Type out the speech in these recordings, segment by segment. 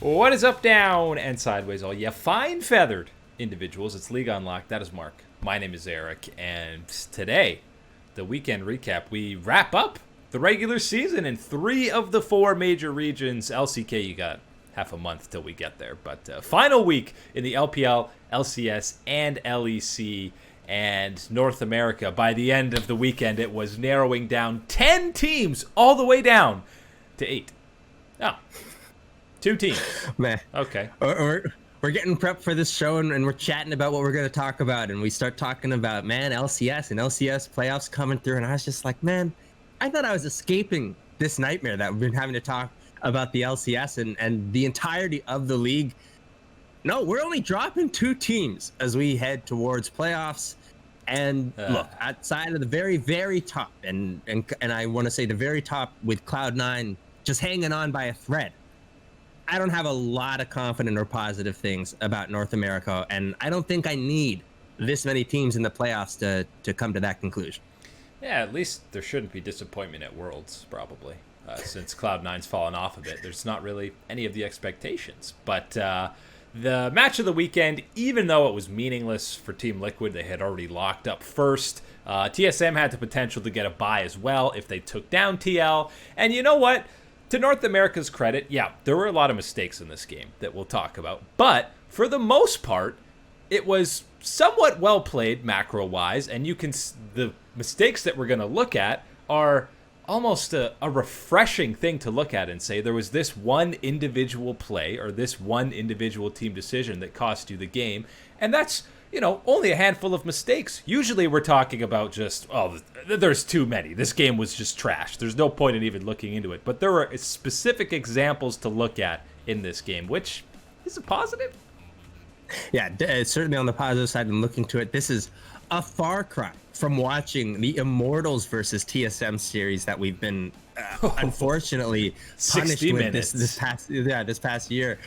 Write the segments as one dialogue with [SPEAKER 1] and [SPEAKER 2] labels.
[SPEAKER 1] What is up, down, and sideways, all you fine-feathered individuals? It's League Unlocked. That is Mark. My name is Eric, and today, the weekend recap, we wrap up the regular season in 3 of the 4 major regions. LCK, you got half a month till we get there, but final week in the LPL, LCS, and LEC, and North America. By the end of the weekend, it was narrowing down 10 teams all the way down to 8. Oh. 2 teams.
[SPEAKER 2] Man.
[SPEAKER 1] Okay.
[SPEAKER 2] We're getting prepped for this show, and we're chatting about what we're going to talk about. And we start talking about, man, LCS and LCS playoffs coming through. And I was just like, man, I thought I was escaping this nightmare that we've been having to talk about the LCS and the entirety of the league. No, we're only dropping 2 teams as we head towards playoffs. And look, outside of the very, very top, and I want to say the very top with Cloud9 just hanging on by a thread. I don't have a lot of confident or positive things about North America, and I don't think I need this many teams in the playoffs to come to that conclusion.
[SPEAKER 1] Yeah, at least there shouldn't be disappointment at Worlds, probably. Since Cloud9's fallen off a bit, there's not really any of the expectations. But the match of the weekend, even though it was meaningless for Team Liquid, they had already locked up first. TSM had the potential to get a bye as well if they took down TL. And you know what? To North America's credit, yeah, there were a lot of mistakes in this game that we'll talk about. But for the most part, it was somewhat well played macro-wise. And the mistakes that we're going to look at are almost a refreshing thing to look at and say there was this one individual play or this one individual team decision that cost you the game. And that's, only a handful of mistakes. Usually we're talking about just, there's too many. This game was just trash. There's no point in even looking into it. But there were specific examples to look at in this game, which is a positive.
[SPEAKER 2] Yeah, certainly on the positive side and looking to it, this is a far cry from watching the Immortals versus TSM series that we've been unfortunately punished with this past year.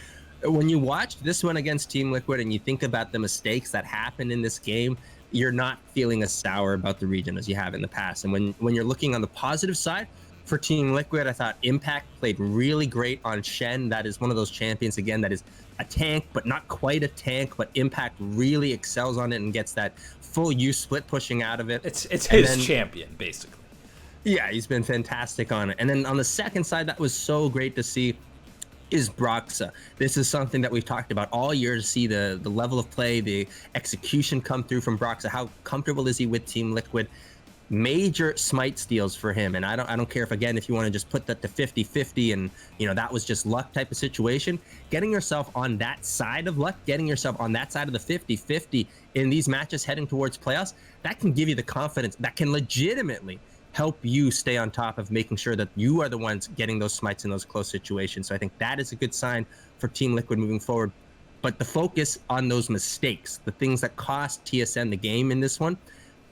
[SPEAKER 2] When you watch this one against Team Liquid and you think about the mistakes that happened in this game, you're not feeling as sour about the region as you have in the past. And when you're looking on the positive side for Team Liquid, I thought Impact played really great on Shen. That is one of those champions, again, that is a tank, but not quite a tank, but Impact really excels on it and gets that full use split pushing out of it.
[SPEAKER 1] It's his champion, basically.
[SPEAKER 2] Yeah, he's been fantastic on it. And then on the second side, that was so great to see, is Broxa. This is something that we've talked about all year, to see the level of play, the execution come through from Broxa. How comfortable is he with Team Liquid? Major smite steals for him, and I don't care if you want to just put that to 50-50 and that was just luck type of situation. Getting yourself on that side of luck, getting yourself on that side of the 50-50 in these matches heading towards playoffs, that can give you the confidence that can legitimately help you stay on top of making sure that you are the ones getting those smites in those close situations. So I think that is a good sign for Team Liquid moving forward. But the focus on those mistakes, the things that cost TSM the game in this one,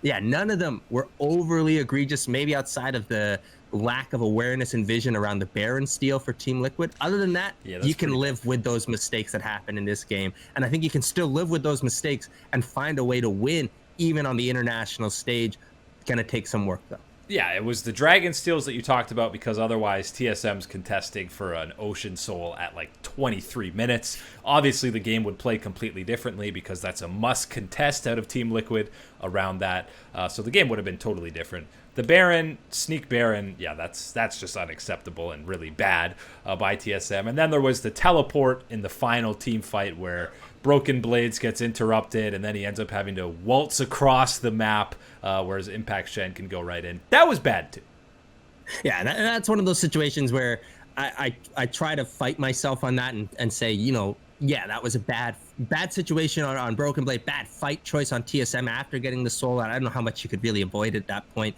[SPEAKER 2] yeah, none of them were overly egregious, maybe outside of the lack of awareness and vision around the Baron steal for Team Liquid. Other than that, you can live with those mistakes that happen in this game. And I think you can still live with those mistakes and find a way to win, even on the international stage. It's going to take some work, though.
[SPEAKER 1] Yeah, it was the Dragon steals that you talked about, because otherwise TSM's contesting for an Ocean Soul at like 23 minutes. Obviously, the game would play completely differently because that's a must contest out of Team Liquid around that. So the game would have been totally different. The Baron, Sneak Baron, yeah, that's just unacceptable and really bad by TSM. And then there was the teleport in the final team fight where Broken Blades gets interrupted, and then he ends up having to waltz across the map, whereas Impact Shen can go right in. That was bad, too.
[SPEAKER 2] Yeah, that's one of those situations where I try to fight myself on that and say, yeah, that was a bad situation on Broken Blade, bad fight choice on TSM after getting the soul out. I don't know how much you could really avoid at that point.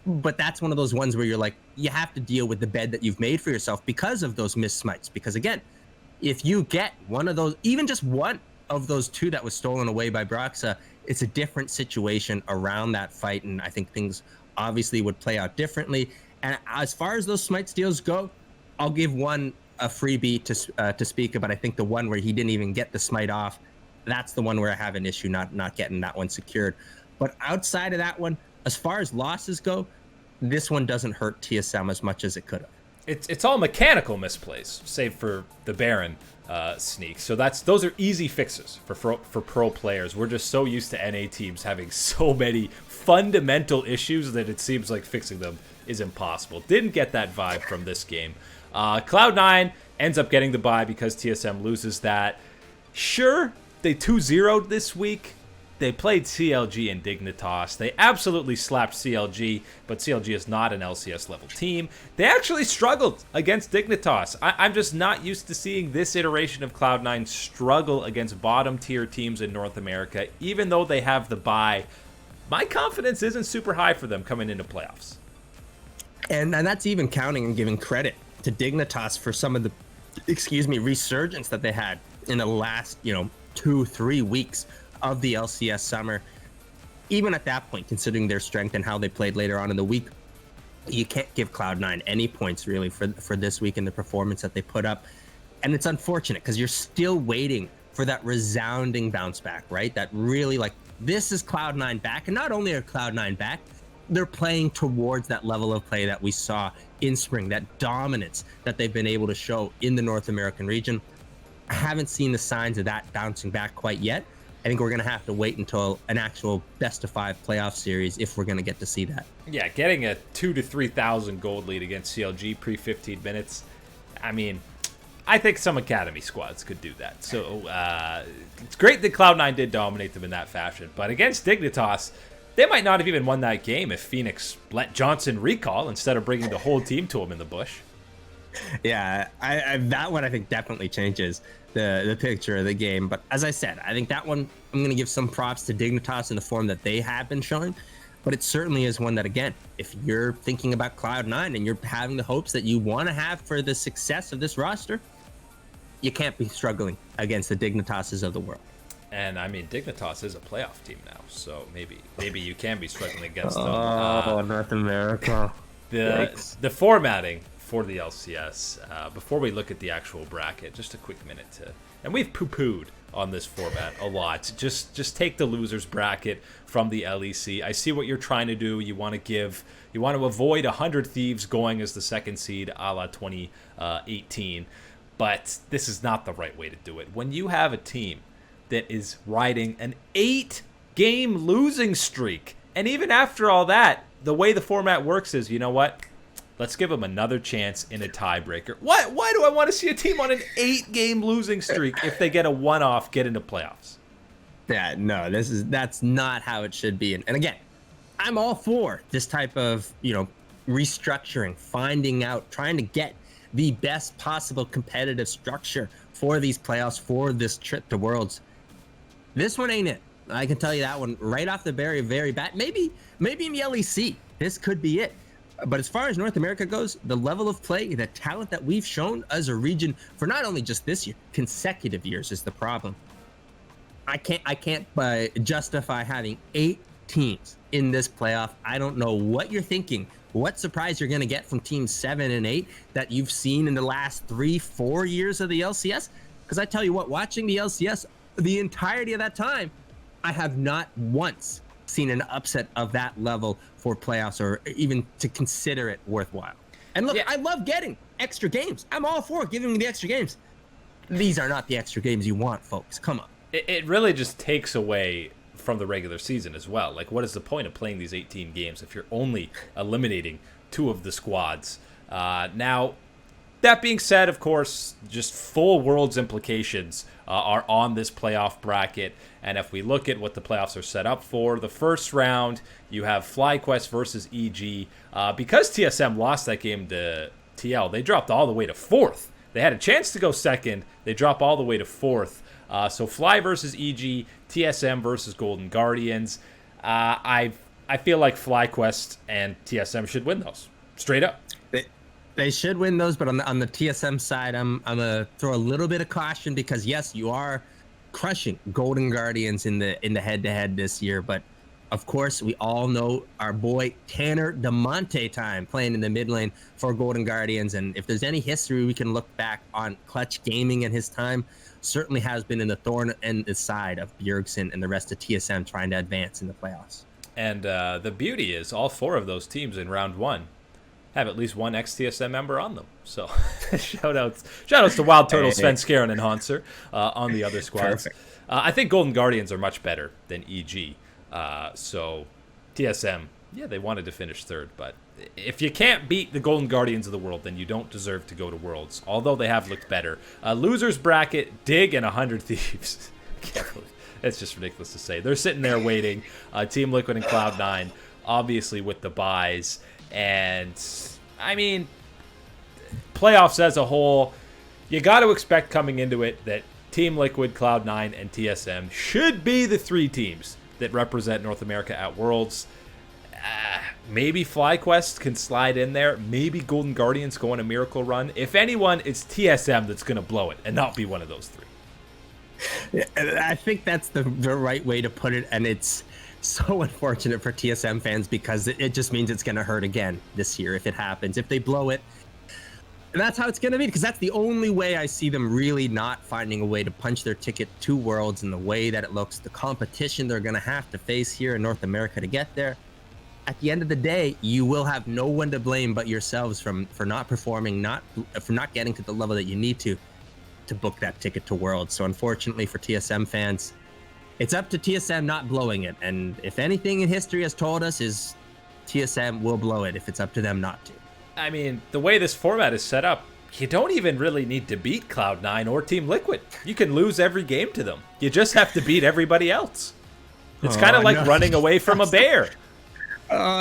[SPEAKER 2] But that's one of those ones where you're like, you have to deal with the bed that you've made for yourself because of those missed smites. Because, again, if you get one of those, even just one of those 2 that was stolen away by Broxa, it's a different situation around that fight, and I think things obviously would play out differently. And as far as those smite steals go, I'll give one a freebie to speak about. I think the one where he didn't even get the smite off, that's the one where I have an issue not getting that one secured. But outside of that one, as far as losses go, this one doesn't hurt TSM as much as it could have.
[SPEAKER 1] It's all mechanical misplays, save for the Baron. sneak. So those are easy fixes for pro players. We're just so used to NA teams having so many fundamental issues that it seems like fixing them is impossible. Didn't get that vibe from this game. Cloud9 ends up getting the bye because TSM loses that. Sure, they 2-0'd this week. They played CLG and Dignitas. They absolutely slapped CLG, but CLG is not an LCS level team. They actually struggled against Dignitas. I'm just not used to seeing this iteration of Cloud9 struggle against bottom tier teams in North America, even though they have the bye. My confidence isn't super high for them coming into playoffs.
[SPEAKER 2] And that's even counting and giving credit to Dignitas for some of the, resurgence that they had in the last, 2-3 weeks of the LCS summer. Even at that point, considering their strength and how they played later on in the week, you can't give Cloud9 any points really for this week and the performance that they put up. And it's unfortunate because you're still waiting for that resounding bounce back, right? That really, like, this is Cloud9 back. And not only are Cloud9 back, they're playing towards that level of play that we saw in spring, that dominance that they've been able to show in the North American region. I haven't seen the signs of that bouncing back quite yet. I think we're going to have to wait until an actual best-of-5 playoff series if we're going to get to see that.
[SPEAKER 1] Yeah, getting a 2,000 to 3,000 gold lead against CLG pre-15 minutes, I mean, I think some Academy squads could do that. So it's great that Cloud9 did dominate them in that fashion. But against Dignitas, they might not have even won that game if Phoenix let Johnson recall instead of bringing the whole team to him in the bush.
[SPEAKER 2] Yeah, I that one I think definitely changes the picture of the game. But as I said, I think that one I'm going to give some props to Dignitas in the form that they have been showing. But it certainly is one that, again, if you're thinking about Cloud9 and you're having the hopes that you want to have for the success of this roster, you can't be struggling against the Dignitases of the world.
[SPEAKER 1] And I mean, Dignitas is a playoff team now, so maybe you can be struggling against them.
[SPEAKER 2] North America.
[SPEAKER 1] The formatting for the LCS, before we look at the actual bracket, just a quick minute and we've poo-pooed on this format a lot. Just take the losers bracket from the LEC. I see what you're trying to do. You want to avoid 100 Thieves going as the second seed, a la 2018, but this is not the right way to do it. When you have a team that is riding an 8-game losing streak, and even after all that, the way the format works is, you know what? Let's give them another chance in a tiebreaker. Why do I want to see a team on an 8-game losing streak if they get a one-off, get into playoffs?
[SPEAKER 2] Yeah, no, that's not how it should be. And again, I'm all for this type of, restructuring, finding out, trying to get the best possible competitive structure for these playoffs, for this trip to Worlds. This one ain't it. I can tell you that one right off the very, very bat. Maybe in the LEC, this could be it. But as far as North America goes, the level of play, the talent that we've shown as a region for not only just this year, consecutive years is the problem. I can't justify having 8 teams in this playoff. I don't know what you're thinking, what surprise you're going to get from teams 7 and 8 that you've seen in the last 3-4 years of the LCS. Because I tell you what, watching the LCS, the entirety of that time, I have not once seen an upset of that level for playoffs or even to consider it worthwhile. And look, yeah, I love getting extra games. I'm all for giving the extra games. These are not the extra games you want, folks. Come on.
[SPEAKER 1] It really just takes away from the regular season as well. Like, what is the point of playing these 18 games if you're only eliminating 2 of the squads? Now, that being said, of course, just full Worlds implications are on this playoff bracket. And if we look at what the playoffs are set up for, the first round, you have FlyQuest versus EG. Because TSM lost that game to TL, they dropped all the way to 4th. They had a chance to go second. They drop all the way to 4th. So Fly versus EG, TSM versus Golden Guardians. I feel like FlyQuest and TSM should win those. Straight up.
[SPEAKER 2] They should win those, but on the TSM side, I'm gonna throw a little bit of caution because yes, you are crushing Golden Guardians in the head-to-head this year, but of course we all know our boy Tanner DeMonte time playing in the mid lane for Golden Guardians, and if there's any history we can look back on Clutch Gaming and his time, certainly has been in the thorn and the side of Bjergsen and the rest of TSM trying to advance in the playoffs.
[SPEAKER 1] And the beauty is all 4 of those teams in round 1 have at least one ex-TSM member on them. So shout outs to Wild Turtles, Sven Skaren, and Hanser on the other squads. I think Golden Guardians are much better than EG. So TSM, yeah, they wanted to finish third, but if you can't beat the Golden Guardians of the world, then you don't deserve to go to Worlds, although they have looked better. Losers bracket, Dig and 100 Thieves. It's just ridiculous to say. They're sitting there waiting. Team Liquid and Cloud9, obviously with the buys. And, I mean, playoffs as a whole, you got to expect coming into it that Team Liquid, Cloud9, and TSM should be the three teams that represent North America at Worlds. Maybe FlyQuest can slide in there. Maybe Golden Guardians go on a miracle run. If anyone, it's TSM that's going to blow it and not be one of those three.
[SPEAKER 2] Yeah, I think that's the right way to put it, and it's so unfortunate for TSM fans because it just means it's going to hurt again this year if it happens. If they blow it, that's how it's going to be, because that's the only way I see them really not finding a way to punch their ticket to Worlds in the way that it looks, the competition they're going to have to face here in North America to get there. At the end of the day, you will have no one to blame but yourselves for not performing, for not getting to the level that you need to book that ticket to Worlds. So unfortunately for TSM fans, it's up to TSM not blowing it. And if anything in history has told us is TSM will blow it if it's up to them not to.
[SPEAKER 1] I mean, the way this format is set up, you don't even really need to beat Cloud9 or Team Liquid. You can lose every game to them. You just have to beat everybody else. It's kind of like running away from a bear.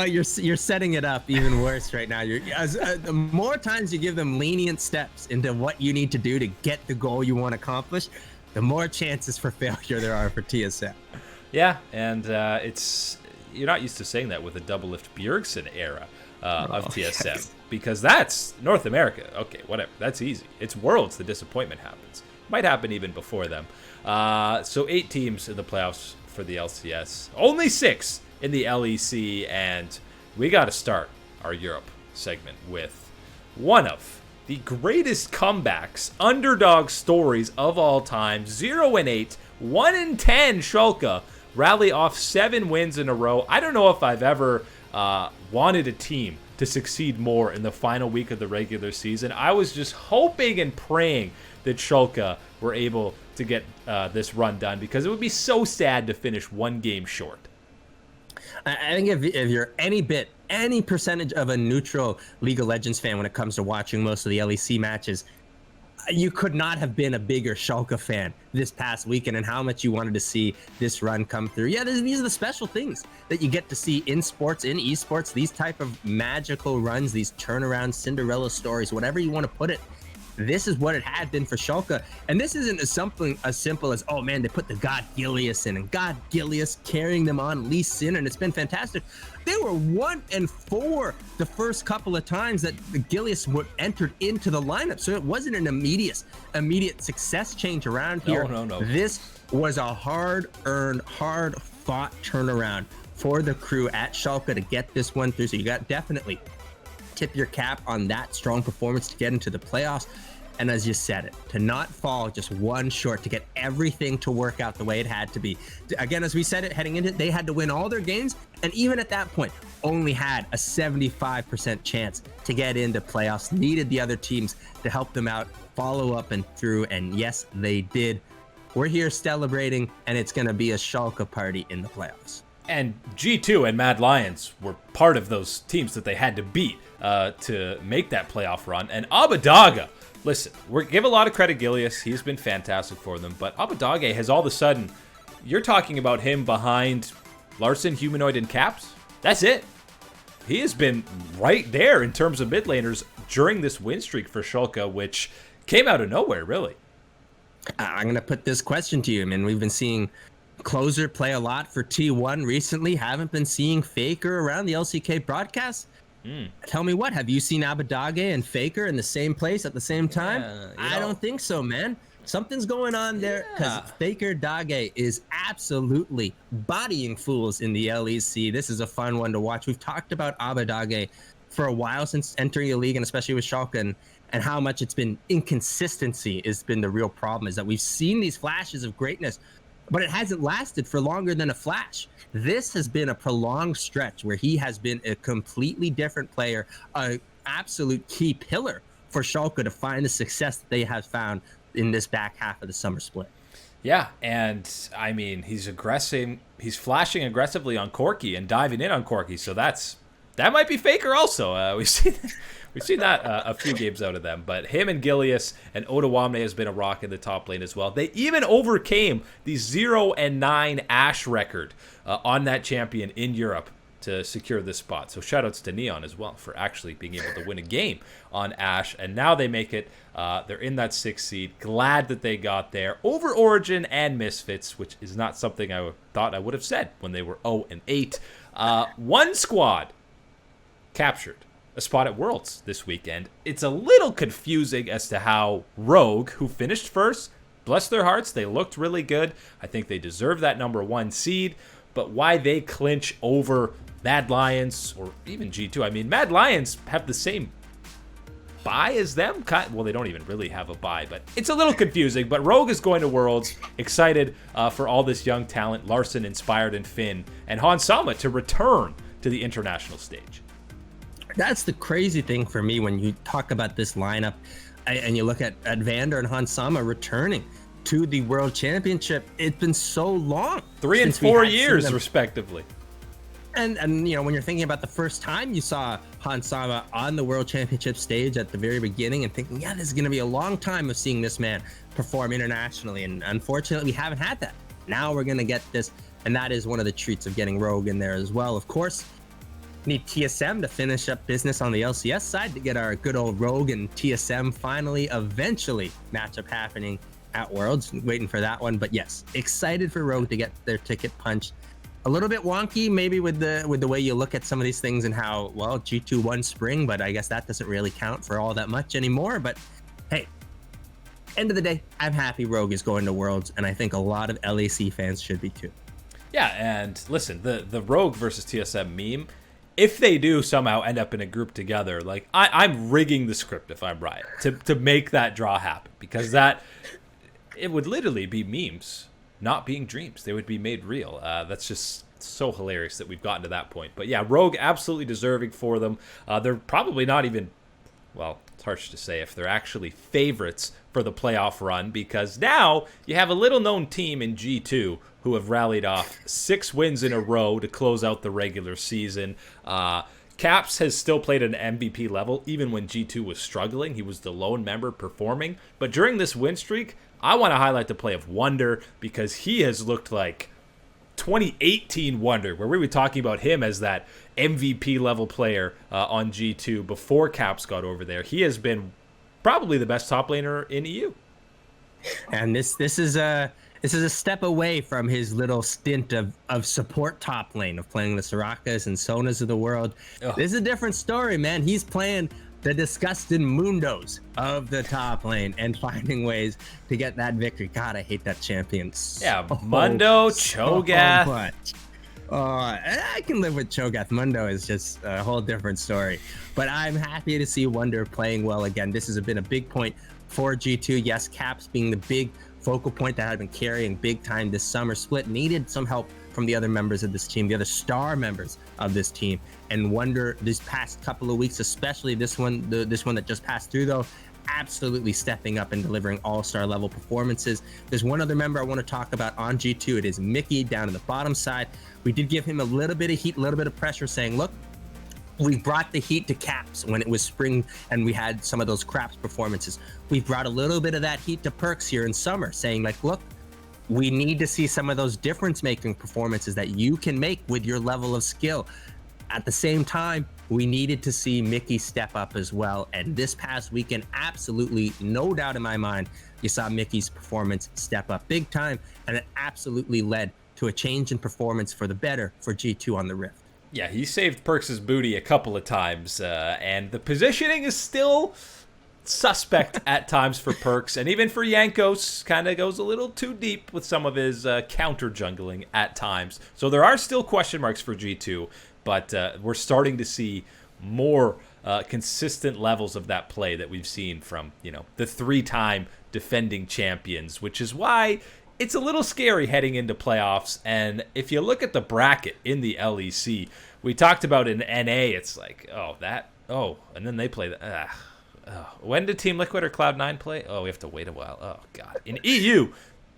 [SPEAKER 2] You're setting it up even worse right now. The more times you give them lenient steps into what you need to do to get the goal you want to accomplish, the more chances for failure there are for TSM.
[SPEAKER 1] Yeah, and you're not used to saying that with the Double Lift Bjergsen era of TSM, yes. Because that's North America. Okay, whatever. That's easy. It's Worlds the disappointment happens. Might happen even before them. So 8 teams in the playoffs for the LCS. Only 6 in the LEC, and we got to start our Europe segment with one of the greatest comebacks, underdog stories of all time. 0-8, 1-10 Schalke rally off 7 wins in a row. I don't know if I've ever wanted a team to succeed more in the final week of the regular season. I was just hoping and praying that Schalke were able to get this run done, because it would be so sad to finish one game short.
[SPEAKER 2] I think if you're any percentage of a neutral League of Legends fan when it comes to watching most of the LEC matches, you could not have been a bigger Schalke fan this past weekend, and how much you wanted to see this run come through. Yeah, these are the special things that you get to see in sports, in esports, these type of magical runs, these turnaround Cinderella stories, whatever you want to put it. This is what it had been for Schalke. And this isn't something as simple as, oh man, they put the God Gilius in, and God Gilius carrying them on Lee Sin, and it's been fantastic. They were 1-4 the first couple of times that the Gilius entered into the lineup. So it wasn't an immediate success change around here.
[SPEAKER 1] No.
[SPEAKER 2] This was a hard-earned, hard-fought turnaround for the crew at Schalke to get this one through. So you got definitely tip your cap on that strong performance to get into the playoffs. And as you said it, to not fall just one short, to get everything to work out the way it had to be. Again, as we said it, heading into it, they had to win all their games. And even at that point, only had a 75% chance to get into playoffs. Needed the other teams to help them out, follow up and through. And yes, they did. We're here celebrating, and it's going to be a Schalke party in the playoffs.
[SPEAKER 1] And G2 and Mad Lions were part of those teams that they had to beat to make that playoff run. And Abadaga, listen, we give a lot of credit Gilius. He's been fantastic for them. But Abadaga has all of a sudden, you're talking about him behind Larson, Humanoid, and Caps. That's it. He has been right there in terms of mid laners during this win streak for Schalke, which came out of nowhere, really.
[SPEAKER 2] I'm going to put this question to you. I mean, we've been seeing Closer play a lot for T1 recently. Haven't been seeing Faker around the LCK broadcast. Tell me what, have you seen Abadage and Faker in the same place at the same time? I don't think so, man. Something's going on there, because Faker Dage is absolutely bodying fools in the LEC. This is a fun one to watch. We've talked about Abadage for a while since entering the league, and especially with Schalke, and how much it's been inconsistency has been the real problem, is that we've seen these flashes of greatness, but it hasn't lasted for longer than a flash. This has been a prolonged stretch where he has been a completely different player, a absolute key pillar for Schalke to find the success that they have found in this back half of the summer split.
[SPEAKER 1] Yeah, and I mean, he's aggressive. He's flashing aggressively on Corky and diving in on Corky. So that might be Faker also. We've seen that a few games out of them. But him and Gilius and Odawamne has been a rock in the top lane as well. They even overcame the 0-9 Ashe record on that champion in Europe to secure this spot. So shoutouts to Neon as well for actually being able to win a game on Ashe. And now they make it. They're in that 6th seed. Glad that they got there over Origin and Misfits, which is not something I thought I would have said when they were 0-8. One squad captured a spot at Worlds this weekend. It's a little confusing as to how Rogue, who finished first, bless their hearts, they looked really good. I think they deserve that number 1 seed. But why they clinch over Mad Lions or even G2? I mean, Mad Lions have the same bye as them. Well, they don't even really have a bye, but it's a little confusing. But Rogue is going to Worlds. Excited for all this young talent, Larson, Inspired, and Finn, and Hans Sama to return to the international stage.
[SPEAKER 2] That's the crazy thing for me when you talk about this lineup and you look at Vander and Hans Sama returning to the World Championship. It's been so long.
[SPEAKER 1] 3 and 4 years, respectively.
[SPEAKER 2] And you know, when you're thinking about the first time you saw Hans Sama on the World Championship stage at the very beginning and thinking, yeah, this is going to be a long time of seeing this man perform internationally. And unfortunately, we haven't had that. Now we're going to get this. And that is one of the treats of getting Rogue in there as well. Of course, need TSM to finish up business on the LCS side to get our good old Rogue and TSM finally, eventually matchup happening at Worlds. Waiting for that one. But yes, excited for Rogue to get their ticket punched. A little bit wonky maybe with the way you look at some of these things and how, well, G2 won spring, but I guess that doesn't really count for all that much anymore. But hey, end of the day, I'm happy Rogue is going to Worlds, and I think a lot of LAC fans should be too.
[SPEAKER 1] Yeah, and listen, the Rogue versus TSM meme, if they do somehow end up in a group together, like I'm rigging the script if I'm Riot to make that draw happen, because it would literally be memes not being dreams. They would be made real. That's just so hilarious that we've gotten to that point. But yeah, Rogue absolutely deserving for them. They're probably not even, well, it's harsh to say if they're actually favorites for the playoff run, because now you have a little known team in G2 who have rallied off 6 wins in a row to close out the regular season. Caps has still played at an MVP level even when G2 was struggling. He was the lone member performing. But during this win streak, I want to highlight the play of Wonder, because he has looked like 2018 Wonder, where we were talking about him as that MVP level player on G2 before Caps got over there. He has been probably the best top laner in EU.
[SPEAKER 2] And this is a step away from his little stint of support top lane, of playing the Sorakas and Sonas of the world. Ugh. This is a different story, man. He's playing the disgusting Mundos of the top lane and finding ways to get that victory. God, I hate that champion.
[SPEAKER 1] Yeah, Mundo, Cho'Gath.
[SPEAKER 2] I can live with Cho'Gath. Mundo is just a whole different story. But I'm happy to see Wonder playing well again. This has been a big point for G2. Yes, Caps being the big focal point that had been carrying big time this summer split, needed some help from the other members of this team, the other star members of this team. And Wonder, this past couple of weeks, especially this one that just passed through, though, absolutely stepping up and delivering all-star level performances. There's one other member I want to talk about on G2. It is Mickey down in the bottom side. We did give him a little bit of heat, a little bit of pressure, saying, look, we brought the heat to Caps when it was spring and we had some of those craps performances. We brought a little bit of that heat to Perks here in summer, saying, like, look, we need to see some of those difference-making performances that you can make with your level of skill. At the same time, we needed to see Mickey step up as well. And this past weekend, absolutely no doubt in my mind, you saw Mickey's performance step up big time, and it absolutely led to a change in performance for the better for G2 on the Rift.
[SPEAKER 1] Yeah, he saved Perks' booty a couple of times, and the positioning is still suspect at times for Perks, and even for Jankos, kind of goes a little too deep with some of his counter jungling at times. So there are still question marks for G2, but we're starting to see more consistent levels of that play that we've seen from, the 3-time defending champions, which is why it's a little scary heading into playoffs. And if you look at the bracket in the LEC, we talked about in NA, it's like, and then they play the. When did Team Liquid or Cloud9 play? Oh, we have to wait a while. Oh, God. In EU,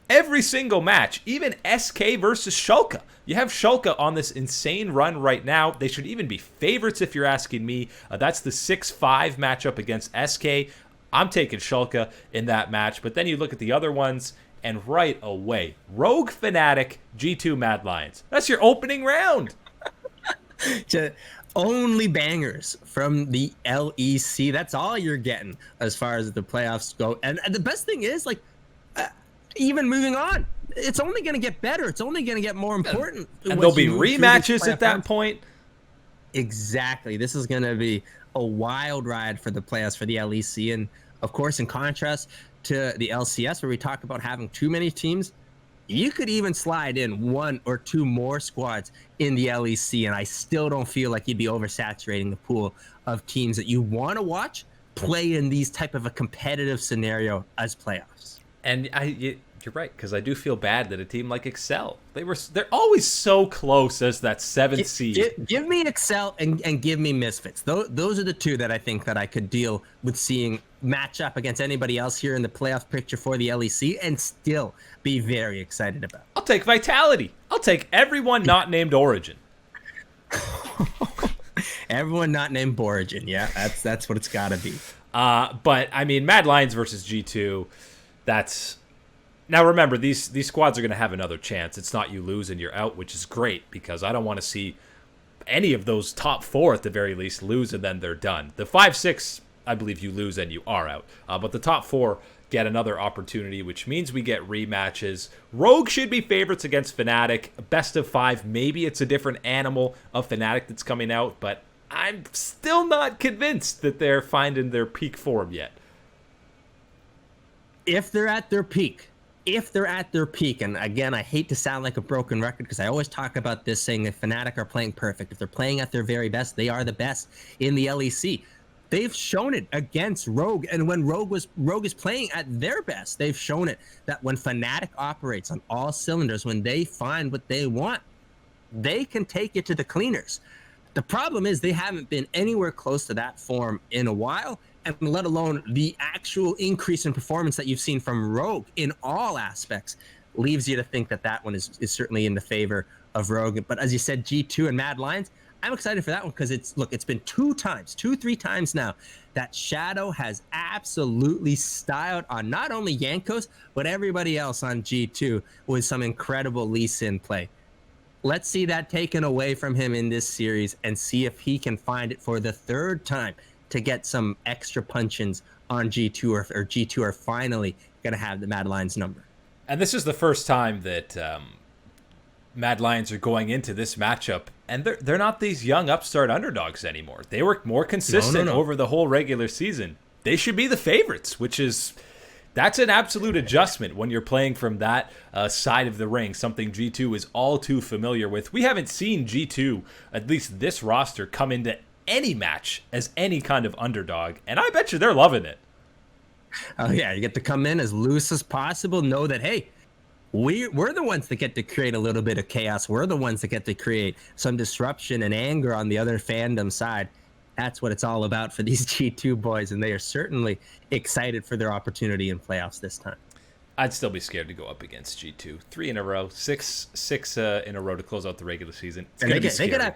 [SPEAKER 1] every single match, even SK versus Schalke. You have Schalke on this insane run right now. They should even be favorites if you're asking me. That's the 6-5 matchup against SK. I'm taking Schalke in that match. But then you look at the other ones, and right away, Rogue Fnatic, G2 Mad Lions. That's your opening round.
[SPEAKER 2] Only bangers from the LEC. That's all you're getting as far as the playoffs go. And the best thing is, like, even moving on, it's only going to get better. It's only going to get more important.
[SPEAKER 1] And there'll be rematches at that point.
[SPEAKER 2] Exactly. This is going to be a wild ride for the playoffs for the LEC. And, of course, in contrast to the LCS, where we talk about having too many teams, you could even slide in 1 or 2 more squads in the LEC, and I still don't feel like you'd be oversaturating the pool of teams that you want to watch play in these type of a competitive scenario as playoffs.
[SPEAKER 1] And you're right, because I do feel bad that a team like Excel, they're always so close as that 7th seed.
[SPEAKER 2] Give me Excel and give me Misfits. Those are the two that I think that I could deal with seeing match up against anybody else here in the playoff picture for the LEC and still be very excited about.
[SPEAKER 1] I'll take Vitality. I'll take everyone not named Origin.
[SPEAKER 2] Everyone not named Origin. Yeah, that's what it's got to be.
[SPEAKER 1] But I mean, Mad Lions versus G2. Now remember, these squads are going to have another chance. It's not you lose and you're out, which is great because I don't want to see any of those top 4 at the very least lose and then they're done. The 5-6, I believe you lose and you are out. But the top 4 get another opportunity, which means we get rematches. Rogue should be favorites against Fnatic. Best of 5, maybe it's a different animal of Fnatic that's coming out, but I'm still not convinced that they're finding their peak form yet.
[SPEAKER 2] If they're at their peak, and again, I hate to sound like a broken record because I always talk about this saying that Fnatic are playing perfect. If they're playing at their very best, they are the best in the LEC. They've shown it against Rogue, and when Rogue is playing at their best, they've shown it that when Fnatic operates on all cylinders, when they find what they want, they can take it to the cleaners. The problem is they haven't been anywhere close to that form in a while, and let alone the actual increase in performance that you've seen from Rogue in all aspects leaves you to think that one is certainly in the favor of Rogue. But as you said, G2 and Mad Lions, I'm excited for that one because it's been 3 times now that Shadow has absolutely styled on not only Yankos, but everybody else on G2 with some incredible Lee Sin play. Let's see that taken away from him in this series and see if he can find it for the 3rd time to get some extra punch-ins on G2 or G2 are finally going to have the Mad Lions number.
[SPEAKER 1] And this is the first time that Mad Lions are going into this matchup, and they're not these young upstart underdogs anymore. They were more consistent over the whole regular season. They should be the favorites, that's an absolute adjustment when you're playing from that side of the ring, something G2 is all too familiar with. We haven't seen G2, at least this roster, come into any match as any kind of underdog, and I bet you they're loving it.
[SPEAKER 2] Oh yeah, you get to come in as loose as possible, know that, hey, we're the ones that get to create a little bit of chaos. We're the ones that get to create some disruption and anger on the other fandom side. That's what it's all about for these G2 boys, and they are certainly excited for their opportunity in playoffs this time.
[SPEAKER 1] I'd still be scared to go up against G2. 3 in a row, six in a row to close out the regular season. It's going to be scary.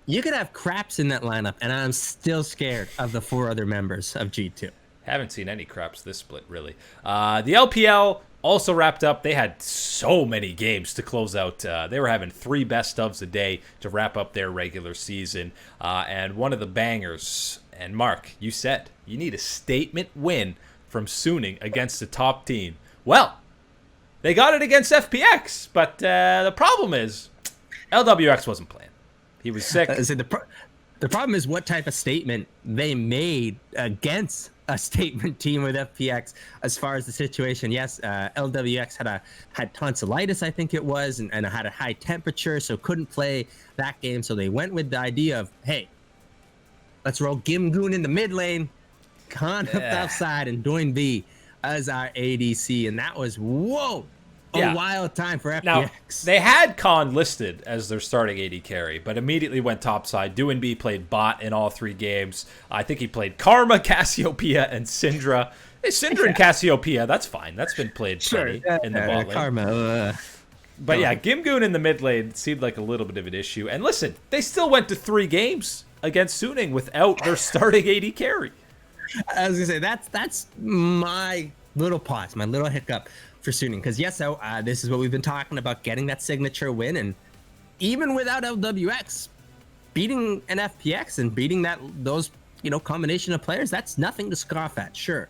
[SPEAKER 2] You could have Craps in that lineup, and I'm still scared of the 4 other members of G2.
[SPEAKER 1] Haven't seen any Craps this split, really. The LPL also wrapped up. They had so many games to close out. They were having 3 best ofs a day to wrap up their regular season. And one of the bangers, and Mark, you said you need a statement win from Suning against the top team. Well, they got it against FPX, but the problem is LWX wasn't playing. He was sick.
[SPEAKER 2] The problem is what type of statement they made against a statement team with FPX as far as the situation. Yes, LWX had tonsillitis, I think it was, and had a high temperature, so couldn't play that game. So they went with the idea of, hey, let's roll Gimgoon in the mid lane, Khan up outside, and Doin B as our ADC. And that was, whoa, A wild time for FPX.
[SPEAKER 1] Now, they had Khan listed as their starting AD carry, but immediately went topside. Doinb played bot in all 3 games. I think he played Karma, Cassiopeia, and Syndra. Hey, Syndra and Cassiopeia, that's fine. That's been played plenty in the bot lane.
[SPEAKER 2] Karma.
[SPEAKER 1] But yeah, Gimgoon in the mid lane seemed like a little bit of an issue. And listen, they still went to 3 games against Suning without their starting AD carry.
[SPEAKER 2] I was going to say, that's my little pause, my little hiccup for Suning, because yes, this is what we've been talking about, getting that signature win, and even without LWX, beating an FPX and beating those combination of players, that's nothing to scoff at, sure,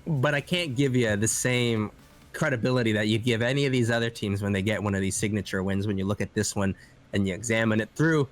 [SPEAKER 2] but I can't give you the same credibility that you'd give any of these other teams when they get one of these signature wins. When you look at this one and you examine it through,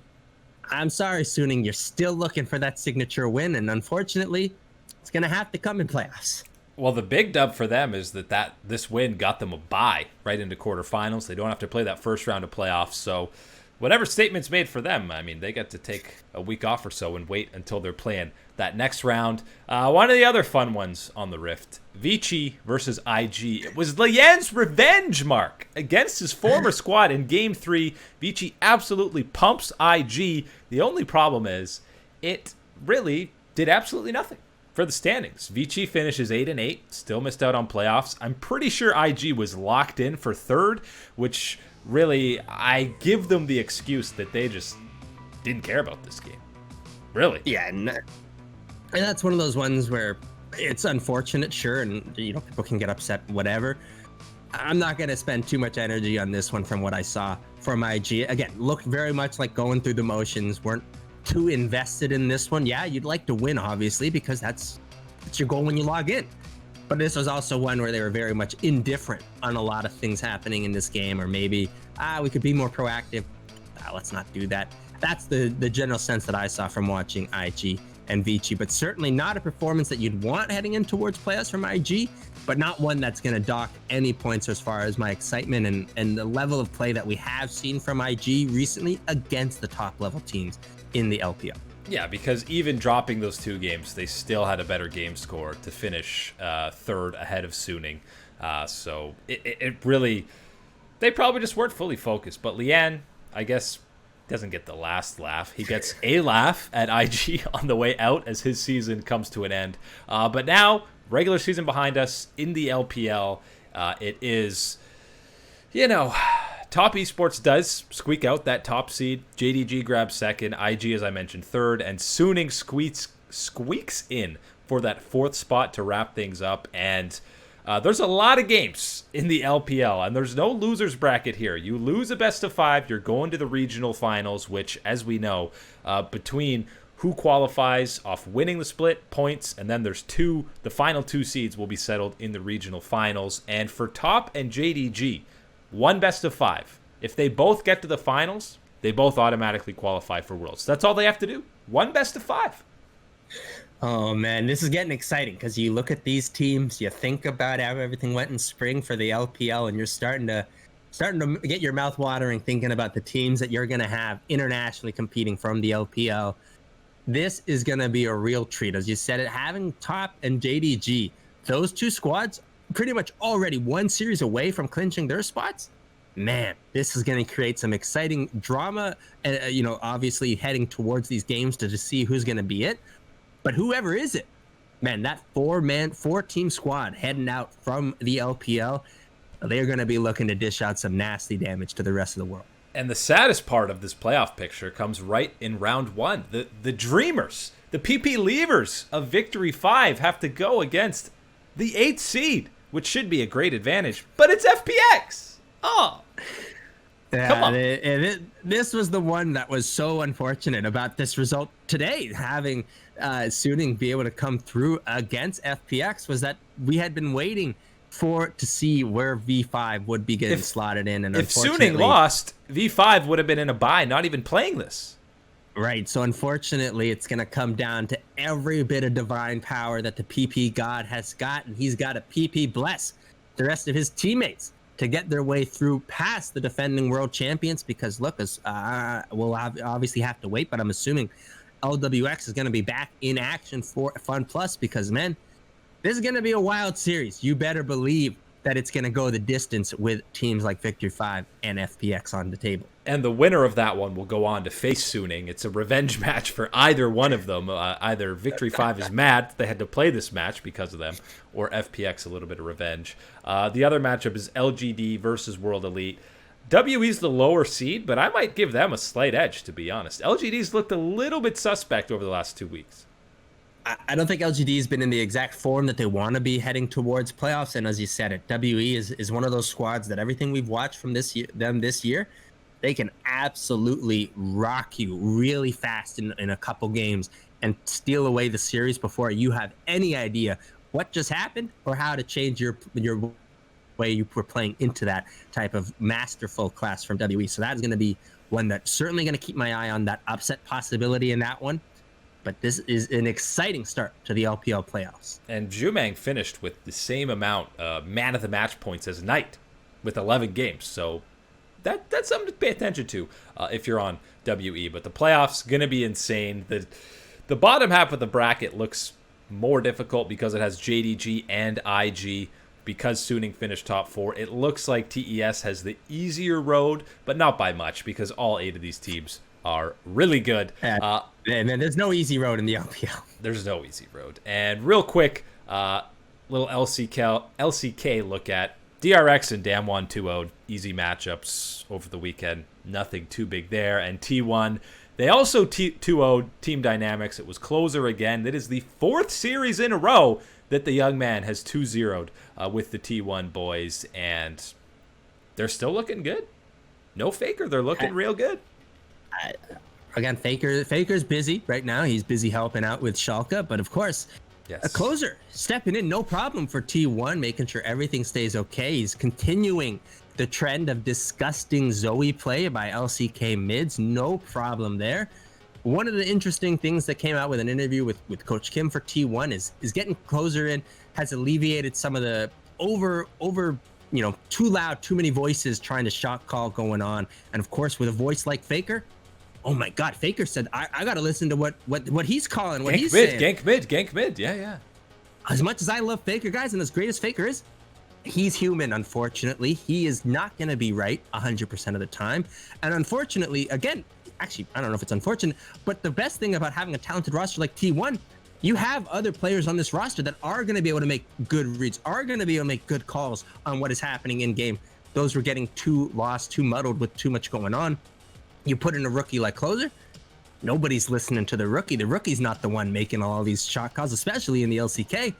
[SPEAKER 2] I'm sorry, Suning, you're still looking for that signature win, and unfortunately, it's gonna have to come in playoffs.
[SPEAKER 1] Well, the big dub for them is that this win got them a bye right into quarterfinals. They don't have to play that first round of playoffs. So whatever statement's made for them, I mean, they get to take a week off or so and wait until they're playing that next round. One of the other fun ones on the Rift, Vici versus IG. It was Lian's revenge, Mark, against his former squad in Game 3. Vici absolutely pumps IG. The only problem is it really did absolutely nothing for the standings. Vici finishes 8-8, still missed out on playoffs. I'm pretty sure IG was locked in for 3rd, which really, I give them the excuse that they just didn't care about this game. Really.
[SPEAKER 2] Yeah, and that's one of those ones where it's unfortunate, sure, and people can get upset, whatever. I'm not going to spend too much energy on this one from what I saw from IG. Again, looked very much like going through the motions, weren't too invested in this one. Yeah, you'd like to win, obviously, because that's your goal when you log in. But this was also one where they were very much indifferent on a lot of things happening in this game, or maybe, we could be more proactive. Let's not do that. That's the general sense that I saw from watching IG and Vici, but certainly not a performance that you'd want heading in towards playoffs from IG, but not one that's going to dock any points as far as my excitement and the level of play that we have seen from IG recently against the top level teams in the LPL.
[SPEAKER 1] Yeah, because even dropping those 2 games, they still had a better game score to finish 3rd ahead of Suning. So it really, they probably just weren't fully focused. But Lian, I guess, doesn't get the last laugh. He gets a laugh at IG on the way out as his season comes to an end. But now, regular season behind us in the LPL, it is, top eSports does squeak out that top seed. JDG grabs 2nd. IG, as I mentioned, 3rd. And Suning squeaks in for that 4th spot to wrap things up. And there's a lot of games in the LPL. And there's no losers bracket here. You lose a best of 5. You're going to the regional finals, which, as we know, between who qualifies off winning the split, points, and then there's the final 2 seeds will be settled in the regional finals. And for Top and JDG, 1 best of 5. If they both get to the finals, they both automatically qualify for Worlds. That's all they have to do. 1 best of 5.
[SPEAKER 2] Oh man, this is getting exciting because you look at these teams, you think about how everything went in spring for the LPL, and you're starting to get your mouth watering thinking about the teams that you're going to have internationally competing from the LPL. This is going to be a real treat. As you said it, having Top and JDG, those 2 squads pretty much already 1 series away from clinching their spots. Man, this is going to create some exciting drama, obviously heading towards these games to see who's going to be it. But whoever is it, man, that 4-team squad heading out from the LPL, they're going to be looking to dish out some nasty damage to the rest of the world.
[SPEAKER 1] And the saddest part of this playoff picture comes right in round 1. The Dreamers, the PP Leavers of Victory 5 have to go against the 8th seed, which should be a great advantage, but it's FPX. Oh,
[SPEAKER 2] yeah,
[SPEAKER 1] come on.
[SPEAKER 2] This was the one that was so unfortunate about this result today, having Suning be able to come through against FPX, was that we had been waiting to see where V5 would be getting slotted in. And
[SPEAKER 1] if Suning lost, V5 would have been in a bye, not even playing this.
[SPEAKER 2] Right, so unfortunately, it's going to come down to every bit of divine power that the PP god has got, and he's got to PP bless the rest of his teammates to get their way through past the defending world champions, because look, we'll obviously have to wait, but I'm assuming LWX is going to be back in action for Fun Plus, because, man, this is going to be a wild series. You better believe that it's going to go the distance with teams like Victory 5 and FPX on the table.
[SPEAKER 1] And the winner of that one will go on to face Suning. It's a revenge match for either one of them. Either Victory 5 is mad they had to play this match because of them, or FPX a little bit of revenge. The other matchup is LGD versus World Elite. WE's the lower seed, but I might give them a slight edge, to be honest. LGD's looked a little bit suspect over the last 2 weeks.
[SPEAKER 2] I don't think LGD's been in the exact form that they want to be heading towards playoffs. And as you said, it WE is one of those squads that everything we've watched from this year, they can absolutely rock you really fast in a couple games and steal away the series before you have any idea what just happened or how to change your way you were playing into that type of masterful class from WE. So that's going to be one that's certainly going to keep my eye on that upset possibility in that one. But this is an exciting start to the LPL playoffs.
[SPEAKER 1] And Jumang finished with the same amount man of the match points as Knight with 11 games. So that's something to pay attention to if you're on WE. But the playoffs going to be insane. The bottom half of the bracket looks more difficult because it has JDG and IG. Because Suning finished top 4, it looks like TES has the easier road, but not by much because all 8 of these teams are really good.
[SPEAKER 2] And there's no easy road in the LPL.
[SPEAKER 1] There's no easy road. And real quick, little LCK look at DRX and Damwon 2-0'd. Easy matchups over the weekend. Nothing too big there. And T1, they also 2-0'd Team Dynamics. It was closer again. That is the 4th series in a row that the young man has 2-0'd with the T1 boys. And they're still looking good. No Faker. They're looking real good.
[SPEAKER 2] Again, Faker's busy right now. He's busy helping out with Schalke. But of course,
[SPEAKER 1] yes,
[SPEAKER 2] a closer stepping in, no problem for T1, making sure everything stays okay. He's continuing the trend of disgusting Zoe play by LCK mids. No problem there. One of the interesting things that came out with an interview with Coach Kim for T1 is getting closer in has alleviated some of the over too loud, too many voices trying to shot call going on. And of course, with a voice like Faker, oh my God, Faker said, I got to listen to what he's calling, what he's saying.
[SPEAKER 1] Gank mid. Yeah.
[SPEAKER 2] As much as I love Faker, guys, and as great as Faker is, he's human, unfortunately. He is not going to be right 100% of the time. And unfortunately, again, actually, I don't know if it's unfortunate, but the best thing about having a talented roster like T1, you have other players on this roster that are going to be able to make good reads, are going to be able to make good calls on what is happening in game. Those were getting too lost, too muddled with too much going on. You put in a rookie like Closer, nobody's listening to the rookie. The rookie's not the one making all these shot calls, especially in the LCK.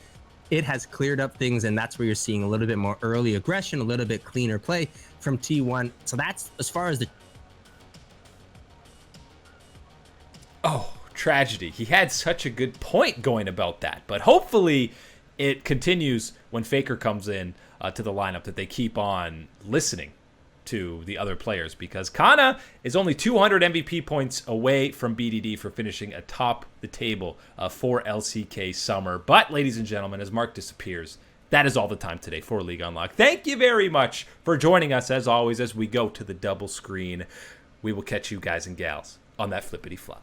[SPEAKER 2] It has cleared up things, and that's where you're seeing a little bit more early aggression, a little bit cleaner play from T1. So that's as far as the...
[SPEAKER 1] Oh, tragedy. He had such a good point going about that, but hopefully it continues when Faker comes in to the lineup, that they keep on listening to the other players, because Kana is only 200 MVP points away from BDD for finishing atop the table for LCK Summer. But, ladies and gentlemen, as Mark disappears, that is all the time today for League Unlocked. Thank you very much for joining us, as always, as we go to the double screen. We will catch you guys and gals on that flippity flop.